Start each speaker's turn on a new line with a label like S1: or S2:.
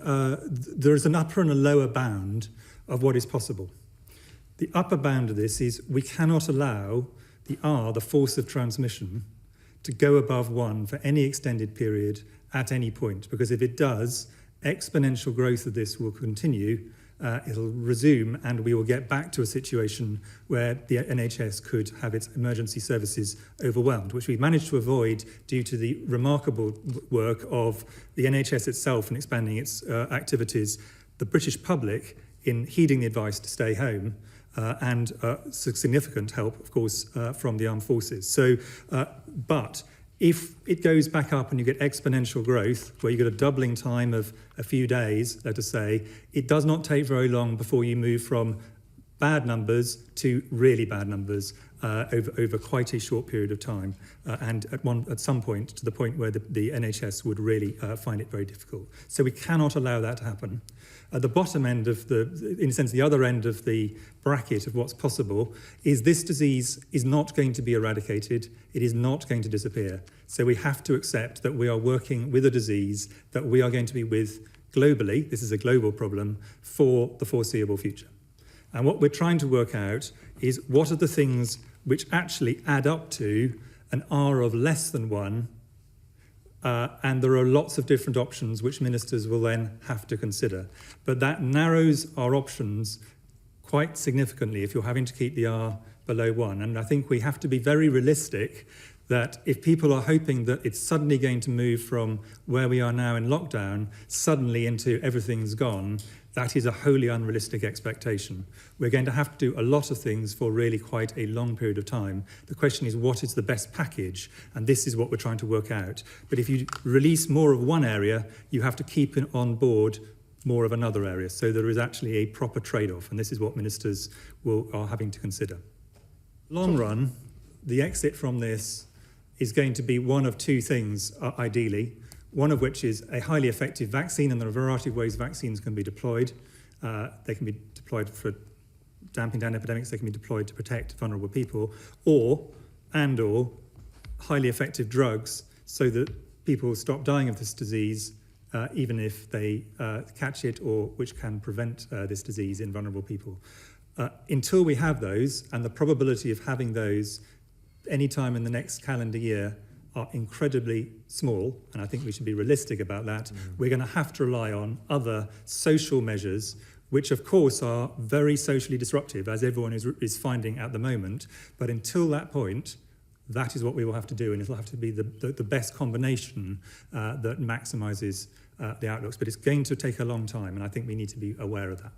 S1: there is an upper and a lower bound of what is possible. The upper bound of this is we cannot allow the R, the force of transmission, to go above 1 for any extended period at any point, because if it does, exponential growth of this will continue, it'll resume, and we will get back to a situation where the NHS could have its emergency services overwhelmed, which we've managed to avoid due to the remarkable work of the NHS itself in expanding its activities, the British public in heeding the advice to stay home, and significant help, of course, from the armed forces. So, but if it goes back up and you get exponential growth, where you get a doubling time of a few days, let us say, it does not take very long before you move from bad numbers to really bad numbers over quite a short period of time, and at some point to the point where the NHS would really find it very difficult. So we cannot allow that to happen. At the bottom end of in a sense, the other end of the bracket of what's possible is this disease is not going to be eradicated. It is not going to disappear. So we have to accept that we are working with a disease that we are going to be with globally. This is a global problem for the foreseeable future. And what we're trying to work out is what are the things which actually add up to an R of less than 1, and there are lots of different options which ministers will then have to consider. But that narrows our options quite significantly if you're having to keep the R below 1. And I think we have to be very realistic that if people are hoping that it's suddenly going to move from where we are now in lockdown suddenly into everything's gone, that is a wholly unrealistic expectation. We're going to have to do a lot of things for really quite a long period of time. The question is, what is the best package? And this is what we're trying to work out. But if you release more of one area, you have to keep on board more of another area. So there is actually a proper trade-off, and this is what ministers are having to consider. Long run, the exit from this is going to be one of two things, ideally. One of which is a highly effective vaccine, and there are a variety of ways vaccines can be deployed. They can be deployed for damping down epidemics, they can be deployed to protect vulnerable people, or highly effective drugs so that people stop dying of this disease, even if they catch it, or which can prevent this disease in vulnerable people. Until we have those, and the probability of having those any time in the next calendar year are incredibly small, and I think we should be realistic about that. We're going to have to rely on other social measures, which of course are very socially disruptive, as everyone is finding at the moment. But until that point, that is what we will have to do, and it'll have to be the best combination that maximises the outlooks. But it's going to take a long time, and I think we need to be aware of that.